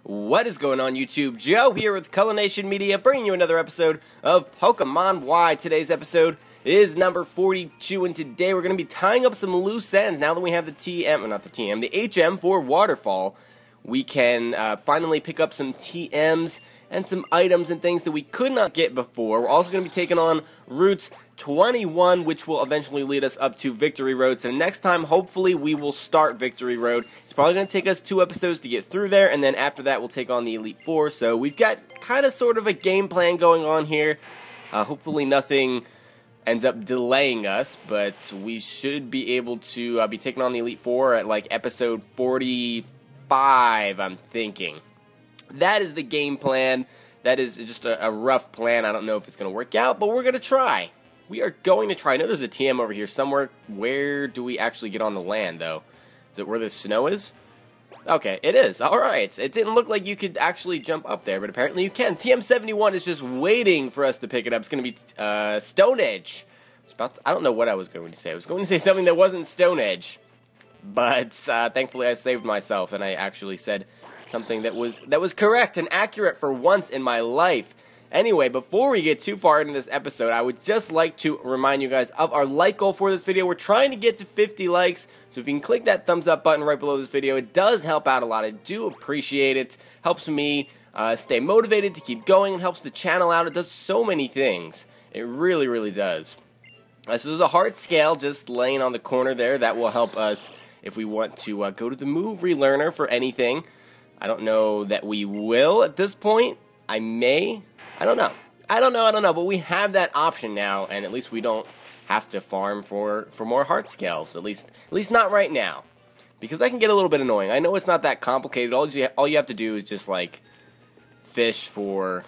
What is going on, YouTube? Joe here with Culination Media, bringing you another episode of Pokemon Y. Today's episode is number 42, and today we're going to be tying up some loose ends. Now that we have the the HM for Waterfall, we can finally pick up some TMs and some items and things that we could not get before. We're also going to be taking on Route 21, which will eventually lead us up to Victory Road. So next time, hopefully, we will start Victory Road. It's probably going to take us 2 episodes to get through there, and then after that, we'll take on the Elite Four. So we've got kind of sort of a game plan going on here. Hopefully nothing ends up delaying us, but we should be able to be taking on the Elite Four at like episode 45, I'm thinking. That is the game plan. That is just a rough plan. I don't know if it's going to work out, but we're going to try. We are going to try. I know there's a TM over here somewhere. Where do we actually get on the land, though? Is it where the snow is? Okay, it is. Alright. It didn't look like you could actually jump up there, but apparently you can. TM71 is just waiting for us to pick it up. It's going to be Stone Edge. I don't know what I was going to say. I was going to say something that wasn't Stone Edge. But thankfully I saved myself, and I actually said something that was correct and accurate for once in my life. Anyway, before we get too far into this episode, I would just like to remind you guys of our like goal for this video. We're trying to get to 50 likes, so if you can click that thumbs up button right below this video, it does help out a lot. I do appreciate it. Helps me stay motivated to keep going and helps the channel out. It does so many things. It really, really does. So there's a heart scale just laying on the corner there. That will help us if we want to go to the move relearner for anything. I don't know that we will at this point. I may. I don't know, but we have that option now, and at least we don't have to farm for more heart scales, at least not right now, because that can get a little bit annoying. I know it's not that complicated. All you have to do is just, like, fish for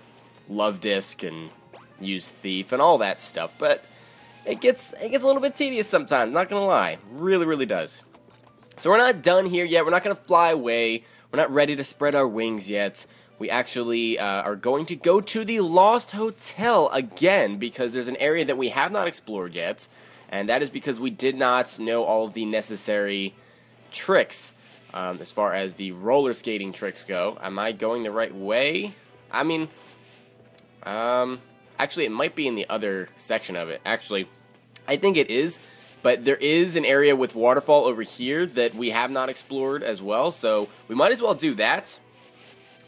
Love Disc and use Thief and all that stuff, but it gets a little bit tedious sometimes, not gonna lie. Really, really does. So we're not done here yet. We're not gonna fly away. We're not ready to spread our wings yet. We actually are going to go to the Lost Hotel again, because there's an area that we have not explored yet, and that is because we did not know all of the necessary tricks as far as the roller skating tricks go. Am I going the right way? I mean, actually, it might be in the other section of it. Actually, I think it is, but there is an area with Waterfall over here that we have not explored as well, so we might as well do that.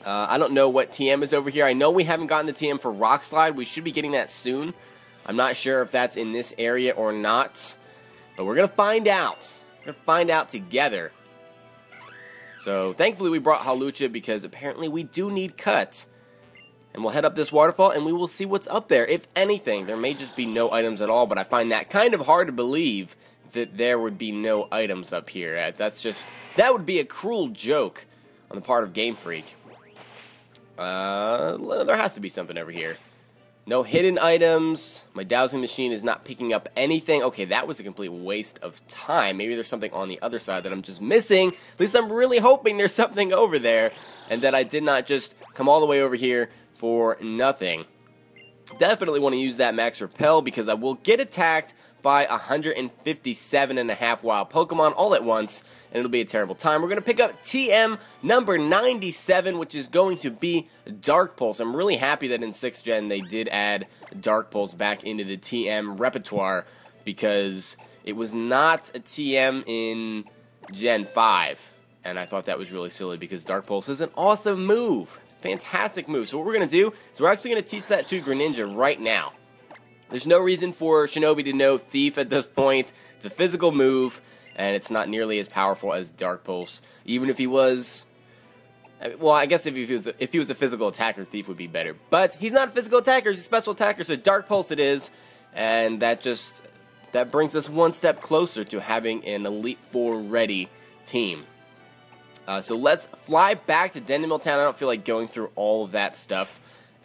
I don't know what TM is over here. I know we haven't gotten the TM for Rock Slide. We should be getting that soon. I'm not sure if that's in this area or not, but we're going to find out. We're going to find out together. So, thankfully we brought Halucha because apparently we do need Cut. And we'll head up this waterfall and we will see what's up there. If anything, there may just be no items at all, but I find that kind of hard to believe that there would be no items up here. That would be a cruel joke on the part of Game Freak. There has to be something over here. No hidden items. My dowsing machine is not picking up anything. Okay, that was a complete waste of time. Maybe there's something on the other side that I'm just missing. At least I'm really hoping there's something over there, and that I did not just come all the way over here for nothing. Definitely want to use that Max Repel because I will get attacked by 157.5 wild Pokemon all at once, and it'll be a terrible time. We're going to pick up TM number 97, which is going to be Dark Pulse. I'm really happy that in 6th Gen they did add Dark Pulse back into the TM repertoire, because it was not a TM in Gen 5. And I thought that was really silly because Dark Pulse is an awesome move. It's a fantastic move. So what we're going to do is we're actually going to teach that to Greninja right now. There's no reason for Shinobi to know Thief at this point. It's a physical move, and it's not nearly as powerful as Dark Pulse. Even if he was... Well, I guess if he was a physical attacker, Thief would be better. But he's not a physical attacker. He's a special attacker, so Dark Pulse it is. And that brings us one step closer to having an Elite Four ready team. So let's fly back to Dendemil Town. I don't feel like going through all of that stuff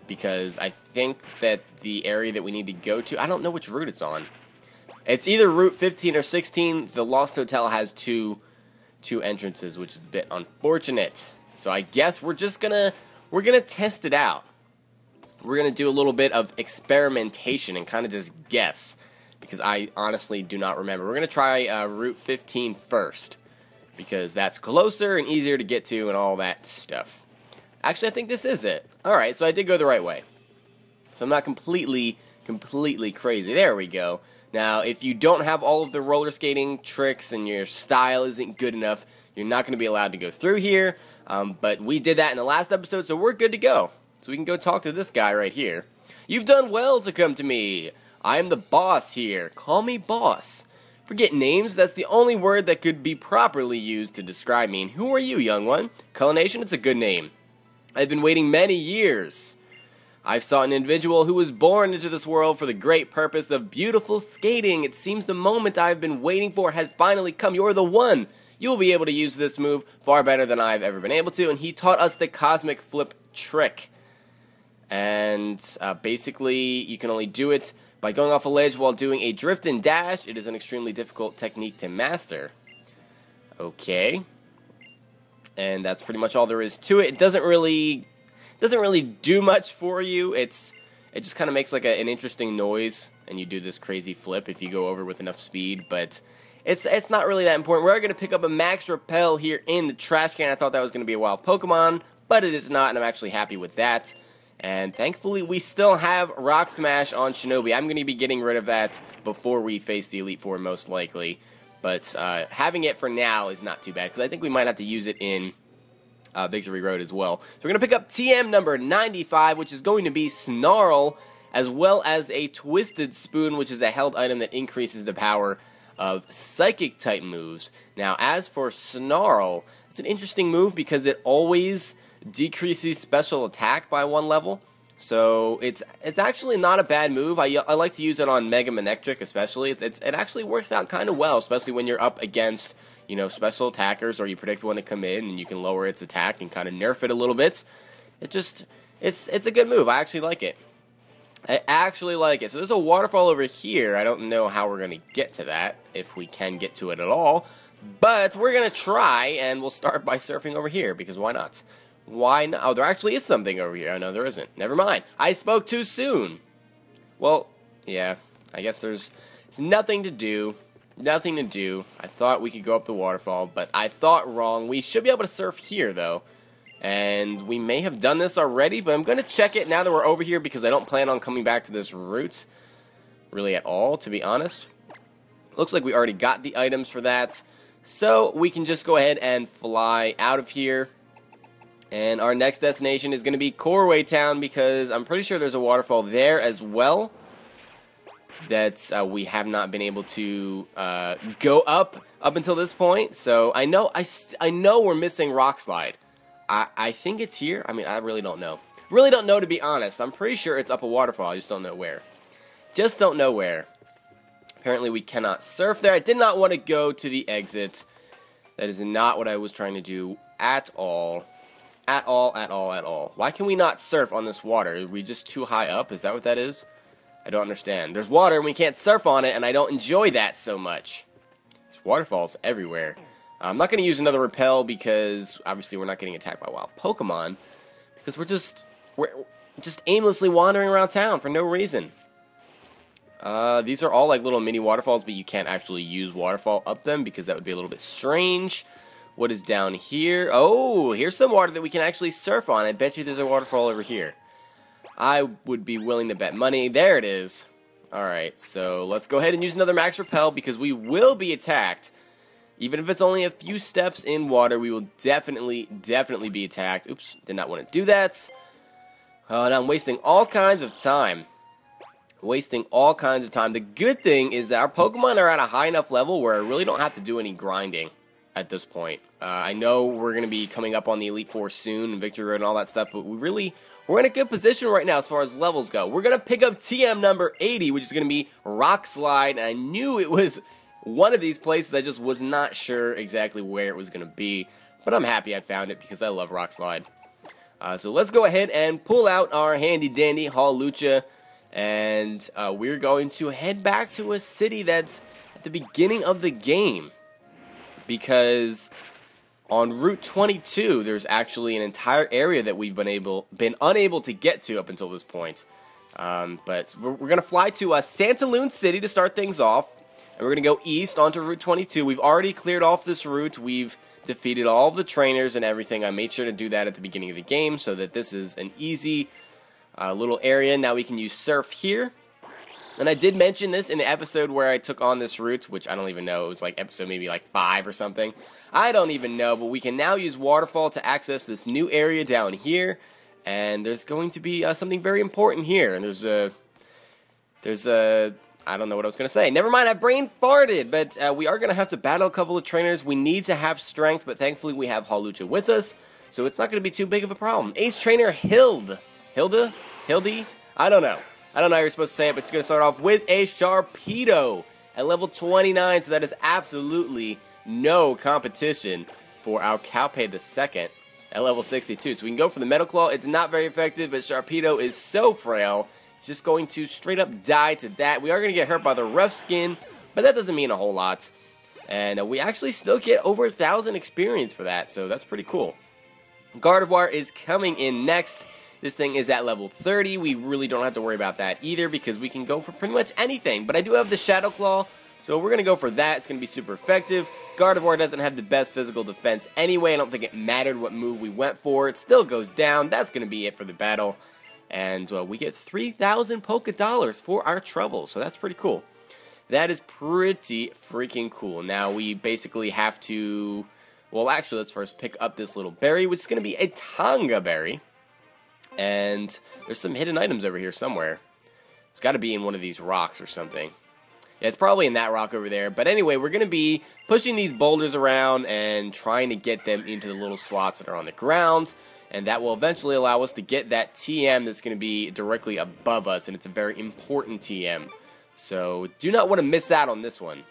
because I think that the area that we need to go to, I don't know which route it's on. It's either Route 15 or 16. The Lost Hotel has two entrances, which is a bit unfortunate. So I guess we're gonna test it out. We're gonna do a little bit of experimentation and kind of just guess, because I honestly do not remember. We're gonna try Route 15 first, because that's closer and easier to get to and all that stuff. Actually, I think this is it. Alright, so I did go the right way. So I'm not completely crazy. There we go. Now, if you don't have all of the roller skating tricks and your style isn't good enough, you're not going to be allowed to go through here. But we did that in the last episode, so we're good to go. So we can go talk to this guy right here. You've done well to come to me. I am the boss here. Call me boss. Forget names, that's the only word that could be properly used to describe me. And who are you, young one? Cullination, it's a good name. I've been waiting many years. I've sought an individual who was born into this world for the great purpose of beautiful skating. It seems the moment I've been waiting for has finally come. You're the one. You'll be able to use this move far better than I've ever been able to. And he taught us the cosmic flip trick. And basically, you can only do it by going off a ledge while doing a drift and dash. It is an extremely difficult technique to master. Okay. And that's pretty much all there is to it. It doesn't really do much for you. It just kind of makes like an interesting noise, and you do this crazy flip if you go over with enough speed, but it's not really that important. We're going to pick up a Max Repel here in the trash can. I thought that was going to be a wild Pokemon, but it is not, and I'm actually happy with that. And thankfully, we still have Rock Smash on Shinobi. I'm going to be getting rid of that before we face the Elite Four, most likely. But having it for now is not too bad, because I think we might have to use it in Victory Road as well. So we're going to pick up TM number 95, which is going to be Snarl, as well as a Twisted Spoon, which is a held item that increases the power of Psychic-type moves. Now, as for Snarl, it's an interesting move because it always decreases special attack by 1 level. So it's actually not a bad move. I like to use it on Mega Manectric especially. It actually works out kind of well, especially when you're up against, you know, special attackers, or you predict when to come in and you can lower its attack and kind of nerf it a little bit. It's a good move. I actually like it. I actually like it. So there's a waterfall over here. I don't know how we're going to get to that, if we can get to it at all. But we're going to try, and we'll start by surfing over here, because why not? Why not? Oh, there actually is something over here. Oh, no, there isn't. Never mind. I spoke too soon. Well, yeah. I guess there's nothing to do. Nothing to do. I thought we could go up the waterfall, but I thought wrong. We should be able to surf here, though. And we may have done this already, but I'm going to check it now that we're over here, because I don't plan on coming back to this route really at all, to be honest. Looks like we already got the items for that. So we can just go ahead and fly out of here. And our next destination is going to be Corway Town, because I'm pretty sure there's a waterfall there as well that we have not been able to go up until this point. So I know we're missing Rock Slide. I think it's here. I mean, I really don't know. Really don't know, to be honest. I'm pretty sure it's up a waterfall. I just don't know where. Just don't know where. Apparently we cannot surf there. I did not want to go to the exit. That is not what I was trying to do at all. At all. Why can we not surf on this water? Are we just too high up? Is that what that is? I don't understand. There's water and we can't surf on it, and I don't enjoy that so much. There's waterfalls everywhere. I'm not going to use another repel, because obviously we're not getting attacked by wild Pokemon, because we're just aimlessly wandering around town for no reason. These are all like little mini waterfalls, but you can't actually use waterfall up them, because that would be a little bit strange. What is down here? Oh, here's some water that we can actually surf on. I bet you there's a waterfall over here. I would be willing to bet money. There it is. Alright, so let's go ahead and use another Max Repel, because we will be attacked. Even if it's only a few steps in water, we will definitely be attacked. Oops, did not want to do that. Now I'm wasting all kinds of time. The good thing is that our Pokemon are at a high enough level where I really don't have to do any grinding at this point. I know we're going to be coming up on the Elite Four soon, and Victory Road and all that stuff, but we're in a good position right now as far as levels go. We're going to pick up TM number 80, which is going to be Rock Slide, and I knew it was one of these places. I just was not sure exactly where it was going to be, but I'm happy I found it, because I love Rock Slide. So let's go ahead and pull out our handy-dandy Hawlucha, and we're going to head back to a city that's at the beginning of the game, because on Route 22, there's actually an entire area that we've been unable to get to up until this point. But we're going to fly to Santa Lune City to start things off, And we're going to go east onto Route 22. We've already cleared off this route. We've defeated all of the trainers and everything. I made sure to do that at the beginning of the game so that this is an easy little area. Now we can use Surf here. And I did mention this in the episode where I took on this route, which I don't even know. It was like episode maybe like 5 or something. I don't even know, but we can now use Waterfall to access this new area down here. And there's going to be something very important here. And there's a, I don't know what I was going to say. Never mind, I brain farted. But we are going to have to battle a couple of trainers. We need to have strength, but thankfully we have Hawlucha with us. So it's not going to be too big of a problem. Ace Trainer Hilde? I don't know. I don't know how you're supposed to say it, but she's going to start off with a Sharpedo at level 29, so that is absolutely no competition for our Cowpay II at level 62. So we can go for the Metal Claw. It's not very effective, but Sharpedo is so frail, it's just going to straight up die to that. We are going to get hurt by the Rough Skin, but that doesn't mean a whole lot. And we actually still get over 1,000 experience for that, so that's pretty cool. Gardevoir is coming in next. This thing is at level 30. We really don't have to worry about that either because we can go for pretty much anything. But I do have the Shadow Claw, so we're going to go for that. It's going to be super effective. Gardevoir doesn't have the best physical defense anyway. I don't think it mattered what move we went for. It still goes down. That's going to be it for the battle. And we get 3,000 Poké Dollars for our trouble, so that's pretty cool. That is pretty freaking cool. Now we basically have to... Well, actually, let's first pick up this little berry, which is going to be a Tonga Berry. And there's some hidden items over here somewhere. It's got to be in one of these rocks or something. Yeah, it's probably in that rock over there. But anyway, we're going to be pushing these boulders around and trying to get them into the little slots that are on the ground. And that will eventually allow us to get that TM that's going to be directly above us. And it's a very important TM. So do not want to miss out on this one.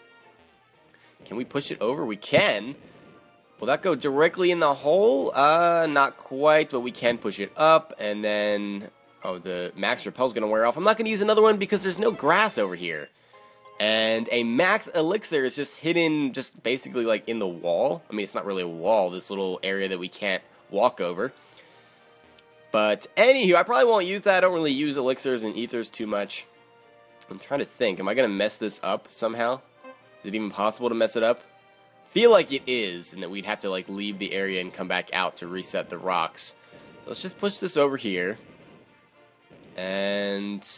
Can we push it over? We can. Will that go directly in the hole? Not quite, but we can push it up, and then... Oh, the Max Repel's going to wear off. I'm not going to use another one because there's no grass over here. And a Max Elixir is just hidden, just basically like in the wall. I mean, it's not really a wall, this little area that we can't walk over. But anywho, I probably won't use that. I don't really use Elixirs and Ethers too much. I'm trying to think. Am I going to mess this up somehow? Is it even possible to mess it up? Feel like it is, and that we'd have to like leave the area and come back out to reset the rocks. So let's just push this over here. And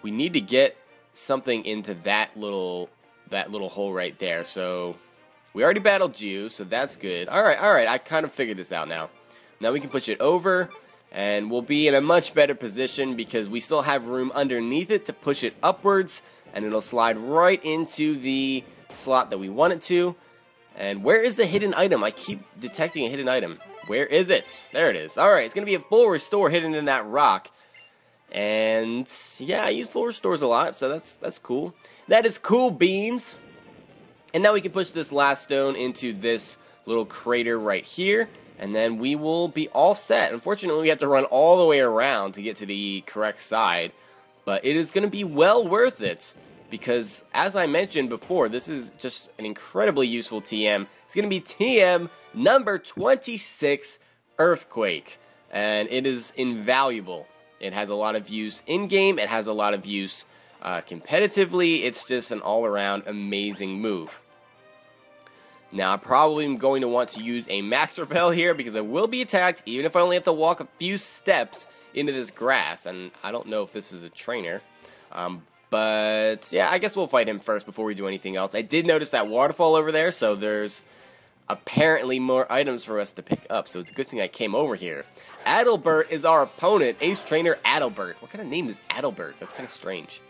we need to get something into that little hole right there. So we already battled you, so that's good. Alright, I kind of figured this out now. Now we can push it over, and we'll be in a much better position because we still have room underneath it to push it upwards, and it'll slide right into the slot that we want it to. And where is the hidden item? I keep detecting a hidden item. Where is it? There it is. Alright, it's going to be a full restore hidden in that rock. And yeah, I use full restores a lot, so that's cool. That is cool beans. And now we can push this last stone into this little crater right here, and then we will be all set. Unfortunately, we have to run all the way around to get to the correct side, but it is going to be well worth it. Because, as I mentioned before, this is just an incredibly useful TM. It's going to be TM number 26, Earthquake. And it is invaluable. It has a lot of use in-game. It has a lot of use competitively. It's just an all-around amazing move. Now, I probably am going to want to use a Max Repel here because I will be attacked, even if I only have to walk a few steps into this grass. And I don't know if this is a trainer. But, yeah, I guess we'll fight him first before we do anything else. I did notice that waterfall over there, so there's apparently more items for us to pick up, so it's a good thing I came over here. Adalbert is our opponent, Ace Trainer Adalbert. What kind of name is Adalbert? That's kind of strange.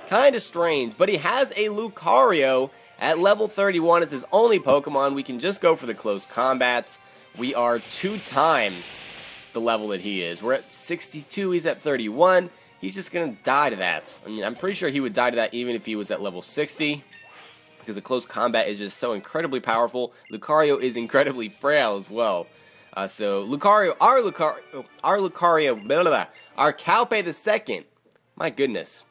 Kind of strange, but he has a Lucario at level 31. It's his only Pokemon. We can just go for the close combats. We are 2 times the level that he is. We're at 62, he's at 31. He's just going to die to that. I mean, I'm pretty sure he would die to that even if he was at level 60. Because the close combat is just so incredibly powerful. Lucario is incredibly frail as well. So, Lucario, our Lucario, blah, blah, blah, our Cowpay II. My goodness.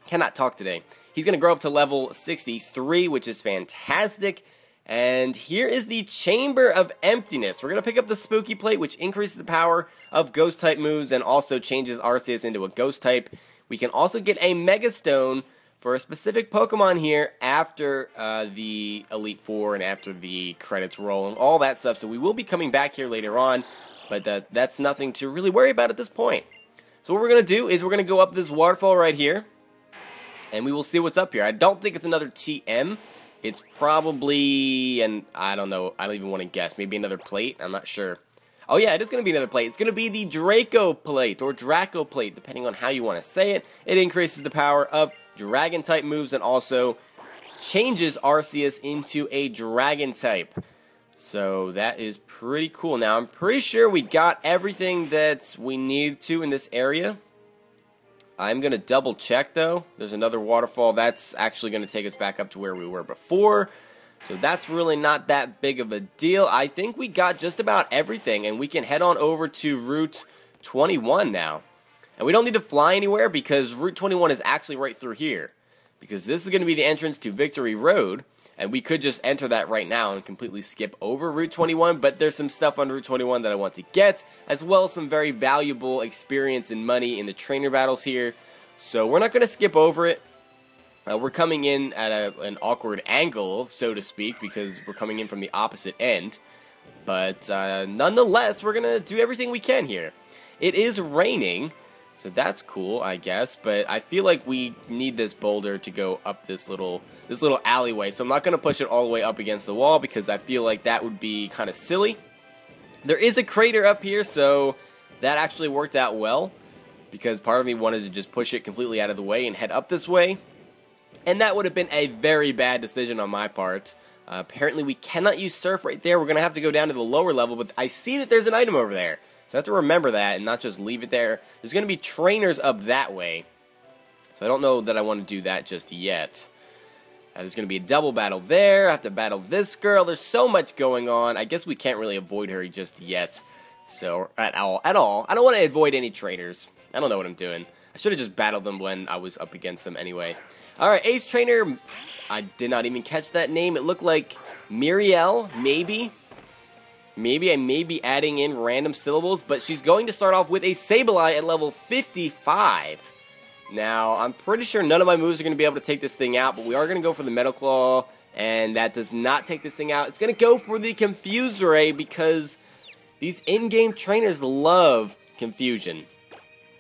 Cannot talk today. He's going to grow up to level 63, which is fantastic. And here is the Chamber of Emptiness. We're going to pick up the Spooky Plate, which increases the power of Ghost-type moves and also changes Arceus into a Ghost-type. We can also get a Mega Stone for a specific Pokemon here after the Elite Four and after the credits roll and all that stuff. So we will be coming back here later on, but that's nothing to really worry about at this point. So what we're going to do is we're going to go up this waterfall right here, and we will see what's up here. I don't think it's another TM. It's probably, and I don't know, I don't even want to guess, maybe another plate, I'm not sure. Oh yeah, it is going to be another plate. It's going to be the Draco plate, or Draco plate, depending on how you want to say it. It increases the power of Dragon-type moves and also changes Arceus into a Dragon-type. So that is pretty cool. Now, I'm pretty sure we got everything that we needed to in this area. I'm going to double check, though. There's another waterfall. That's actually going to take us back up to where we were before. So that's really not that big of a deal. I think we got just about everything, and we can head on over to Route 21 now. And we don't need to fly anywhere because Route 21 is actually right through here. Because this is going to be the entrance to Victory Road. And we could just enter that right now and completely skip over Route 21, but there's some stuff on Route 21 that I want to get, as well as some very valuable experience and money in the trainer battles here. So we're not going to skip over it. We're coming in at an awkward angle, so to speak, because we're coming in from the opposite end. But nonetheless, we're going to do everything we can here. It is raining, so that's cool, I guess, but I feel like we need this boulder to go up this little alleyway, so I'm not going to push it all the way up against the wall because I feel like that would be kind of silly. There is a crater up here, so that actually worked out well because part of me wanted to just push it completely out of the way and head up this way, and that would have been a very bad decision on my part. Apparently we cannot use Surf right there. We're going to have to go down to the lower level, but I see that there's an item over there, so I have to remember that and not just leave it there. There's going to be trainers up that way, so I don't know that I want to do that just yet. There's going to be a double battle there. I have to battle this girl. There's so much going on. I guess we can't really avoid her just yet. So, at all. I don't want to avoid any trainers. I don't know what I'm doing. I should have just battled them when I was up against them anyway. Alright, Ace Trainer. I did not even catch that name. It looked like Muriel, maybe. Maybe I may be adding in random syllables, but she's going to start off with a Sableye at level 55. Now, I'm pretty sure none of my moves are going to be able to take this thing out, but we are going to go for the Metal Claw, and that does not take this thing out. It's going to go for the Confuse Ray because these in-game trainers love confusion.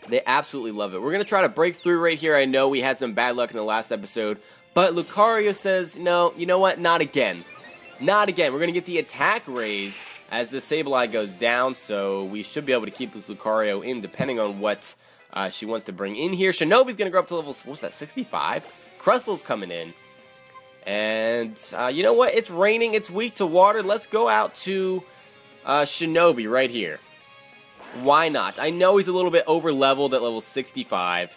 They absolutely love it. We're going to try to break through right here. I know we had some bad luck in the last episode, but Lucario says, no, you know what? Not again. Not again. We're going to get the attack raise as the Sableye goes down, so we should be able to keep this Lucario in depending on what she wants to bring in here. Shinobi's going to go up to level, what's that, 65? Crustl's coming in. And you know what? It's raining. It's weak to water. Let's go out to Shinobi right here. Why not? I know he's a little bit over-leveled at level 65,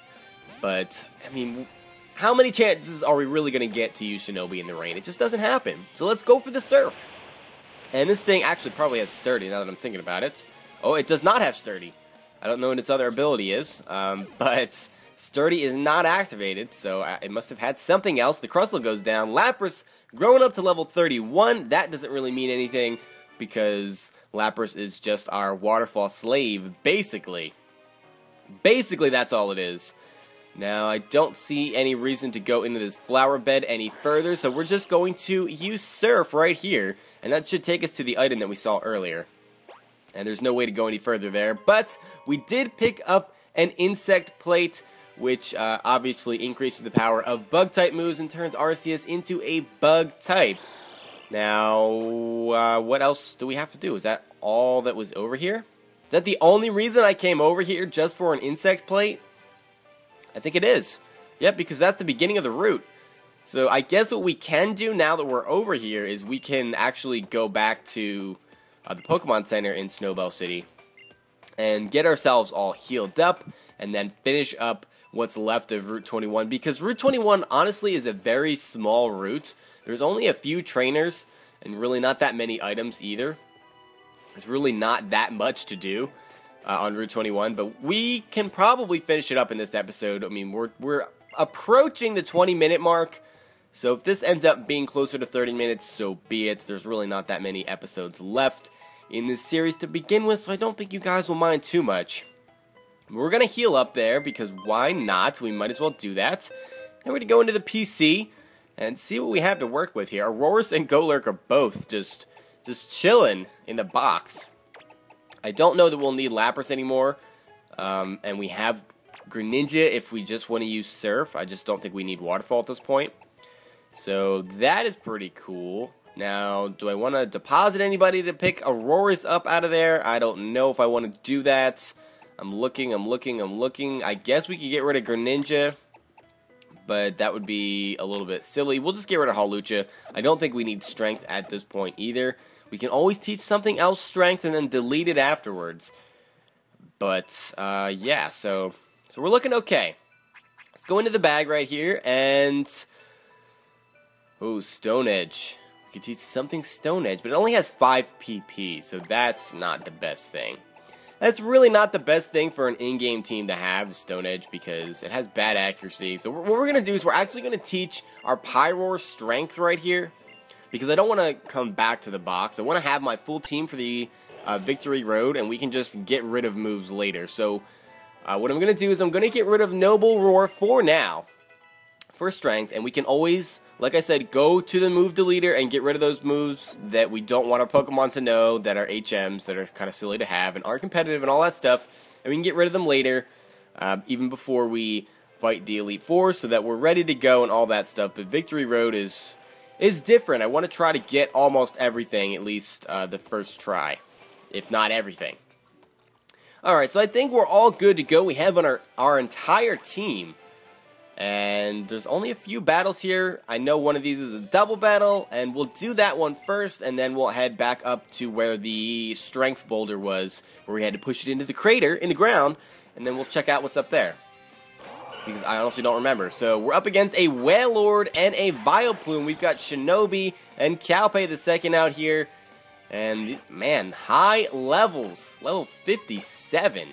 but, I mean, how many chances are we really going to get to use Shinobi in the rain? It just doesn't happen. So let's go for the Surf. And this thing actually probably has Sturdy, now that I'm thinking about it. Oh, it does not have Sturdy. I don't know what its other ability is, but Sturdy is not activated, so it must have had something else. The Crustle goes down. Lapras growing up to level 31. That doesn't really mean anything because Lapras is just our Waterfall slave, basically. Basically, that's all it is. Now, I don't see any reason to go into this flower bed any further, so we're just going to use Surf right here, and that should take us to the item that we saw earlier. And there's no way to go any further there, but we did pick up an Insect Plate, which obviously increases the power of Bug-type moves and turns Arceus into a Bug-type. Now, what else do we have to do? Is that all that was over here? Is that the only reason I came over here, just for an Insect Plate? I think it is. Yep, because that's the beginning of the route. So I guess what we can do now that we're over here is we can actually go back to the Pokemon Center in Snowbell City and get ourselves all healed up and then finish up what's left of Route 21, because Route 21 honestly is a very small route. There's only a few trainers and really not that many items either. There's really not that much to do on Route 21, but we can probably finish it up in this episode. I mean, we're approaching the 20-minute mark, so if this ends up being closer to 30 minutes, so be it. There's really not that many episodes left in this series to begin with, so I don't think you guys will mind too much. We're going to heal up there, because why not? We might as well do that. And we're going to go into the PC and see what we have to work with here. Aurorus and Golurk are both just chilling in the box. I don't know that we'll need Lapras anymore. And we have Greninja if we just want to use Surf. I just don't think we need Waterfall at this point. So that is pretty cool. Now, do I want to deposit anybody to pick Aurorus up out of there? I don't know if I want to do that. I'm looking. I guess we could get rid of Greninja, but that would be a little bit silly. We'll just get rid of Hawlucha. I don't think we need Strength at this point either. We can always teach something else Strength and then delete it afterwards. But, yeah, so we're looking okay. Let's go into the bag right here, and... oh, Stone Edge. We could teach something Stone Edge, but it only has 5 PP, so that's not the best thing. That's really not the best thing for an in-game team to have, Stone Edge, because it has bad accuracy. So what we're going to do is we're actually going to teach our Pyroar Strength right here, because I don't want to come back to the box. I want to have my full team for the Victory Road, and we can just get rid of moves later. So what I'm going to do is I'm going to get rid of Noble Roar for now, for Strength, and we can always, like I said, go to the move deleter and get rid of those moves that we don't want our Pokemon to know, that are HMs, that are kind of silly to have, and aren't competitive and all that stuff, and we can get rid of them later, even before we fight the Elite Four, so that we're ready to go and all that stuff. But Victory Road is different. I want to try to get almost everything, at least the first try, if not everything. Alright, so I think we're all good to go. We have on our entire team. And there's only a few battles here. I know one of these is a double battle, and we'll do that one first, and then we'll head back up to where the Strength Boulder was, where we had to push it into the crater in the ground, and then we'll check out what's up there. Because I honestly don't remember. So we're up against a Wailord and a Vileplume. We've got Shinobi and Calpey the second out here. And, man, high levels. Level 57.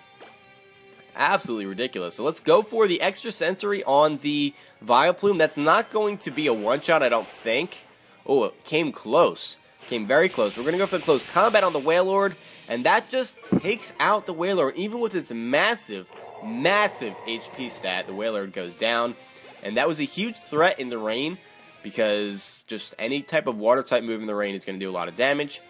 Absolutely ridiculous. So let's go for the extra sensory on the Vileplume. That's not going to be a one-shot, I don't think. Oh, it came close. Came very close. We're going to go for the close combat on the Wailord, and that just takes out the Wailord. Even with its massive, massive HP stat, the Wailord goes down. And that was a huge threat in the rain, because just any type of water-type move in the rain is going to do a lot of damage.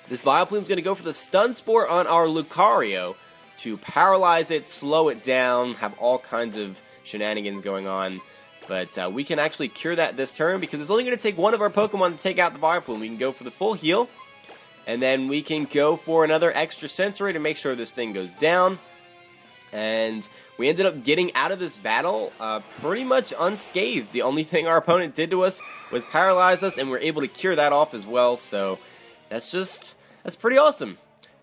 This Vileplume is going to go for the Stun Spore on our Lucario, to paralyze it, slow it down, have all kinds of shenanigans going on. But we can actually cure that this turn, because it's only going to take one of our Pokemon to take out the Vileplume. We can go for the full heal, and then we can go for another extra sensory to make sure this thing goes down. And we ended up getting out of this battle pretty much unscathed. The only thing our opponent did to us was paralyze us, and we're able to cure that off as well. So that's pretty awesome.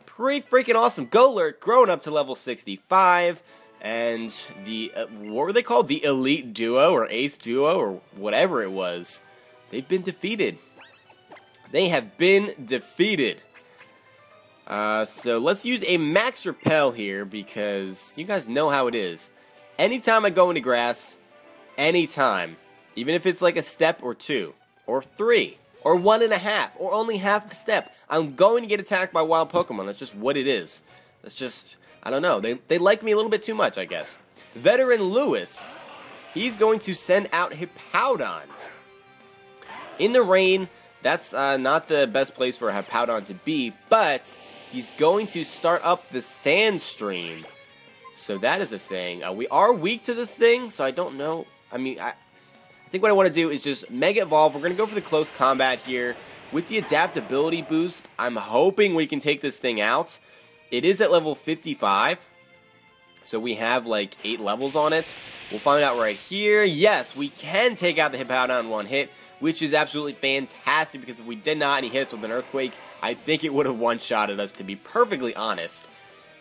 Pretty freaking awesome. Golurk growing up to level 65, and the, what were they called? The Elite Duo, or Ace Duo, or whatever it was. They've been defeated. They have been defeated. So let's use a Max Repel here, because you guys know how it is. Anytime I go into grass, anytime, even if it's like a step or 2, or 3, or 1.5, or only half a step, I'm going to get attacked by wild Pokemon. That's just what it is. That's just, I don't know. They like me a little bit too much, I guess. Veteran Lewis, he's going to send out Hippowdon. In the rain, that's not the best place for a Hippowdon to be, but he's going to start up the Sand Stream. So that is a thing. We are weak to this thing, so I don't know. I mean, I think what I want to do is just Mega Evolve. We're going to go for the close combat here. With the adaptability boost, I'm hoping we can take this thing out. It is at level 55, so we have like 8 levels on it. We'll find out right here. Yes, we can take out the Hippowdon in one hit, which is absolutely fantastic, because if we did not and he hits with an Earthquake, I think it would have one-shotted us, to be perfectly honest,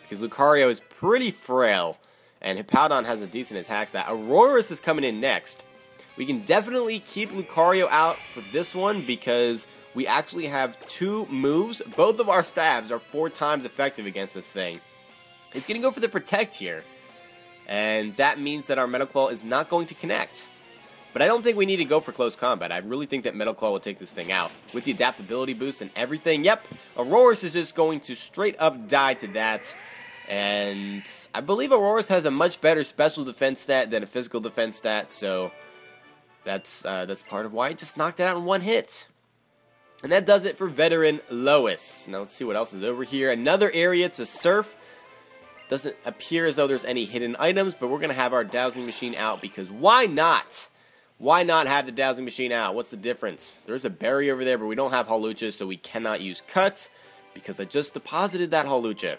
because Lucario is pretty frail, and Hippowdon has a decent attack stat. Aurorus is coming in next. We can definitely keep Lucario out for this one, because we actually have 2 moves. Both of our stabs are 4 times effective against this thing. It's going to go for the Protect here, and that means that our Metal Claw is not going to connect. But I don't think we need to go for close combat. I really think that Metal Claw will take this thing out. With the adaptability boost and everything, yep, Aurorus is just going to straight up die to that. And I believe Aurorus has a much better special defense stat than a physical defense stat, so that's part of why I just knocked it out in one hit. And that does it for Veteran Lois. Now let's see what else is over here. Another area to surf. Doesn't appear as though there's any hidden items, but we're going to have our dowsing machine out because why not? Why not have the dowsing machine out? What's the difference? There's a berry over there, but we don't have Hawlucha, so we cannot use cuts because I just deposited that Hawlucha.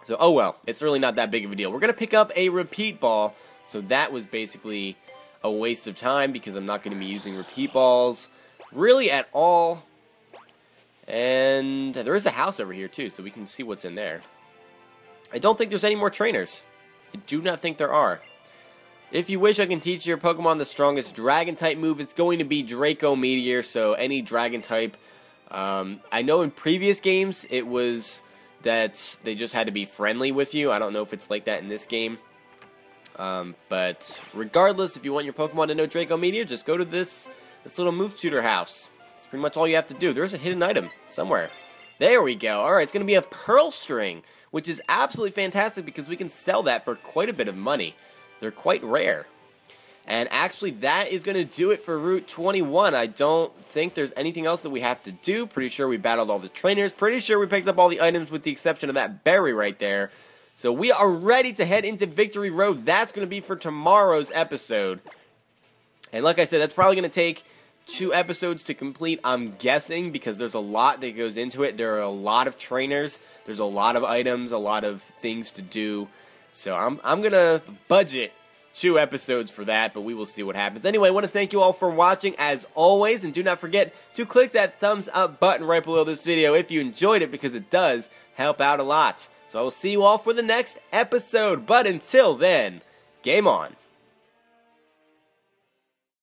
So, oh well, it's really not that big of a deal. We're going to pick up a repeat ball, so that was basically a waste of time because I'm not going to be using repeat balls really at all. And there is a house over here too, so we can see what's in there. I don't think there's any more trainers. I do not think there are. If you wish, I can teach your Pokemon the strongest Dragon-type move. It's going to be Draco Meteor, so any Dragon-type. I know in previous games it was that they just had to be friendly with you. I don't know if it's like that in this game. But regardless, if you want your Pokemon to know Draco Meteor, just go to this little move tutor house. That's pretty much all you have to do. There's a hidden item somewhere. There we go. Alright, it's going to be a Pearl String, which is absolutely fantastic because we can sell that for quite a bit of money. They're quite rare. And actually, that is going to do it for Route 21. I don't think there's anything else that we have to do. Pretty sure we battled all the trainers. Pretty sure we picked up all the items with the exception of that berry right there. So we are ready to head into Victory Road. That's going to be for tomorrow's episode. And like I said, that's probably going to take 2 episodes to complete, I'm guessing, because there's a lot that goes into it. There are a lot of trainers, there's a lot of items, a lot of things to do. So I'm gonna budget 2 episodes for that, but we will see what happens. Anyway, I want to thank you all for watching as always, and do not forget to click that thumbs up button right below this video if you enjoyed it, because it does help out a lot. So I will see you all for the next episode, but until then, game on.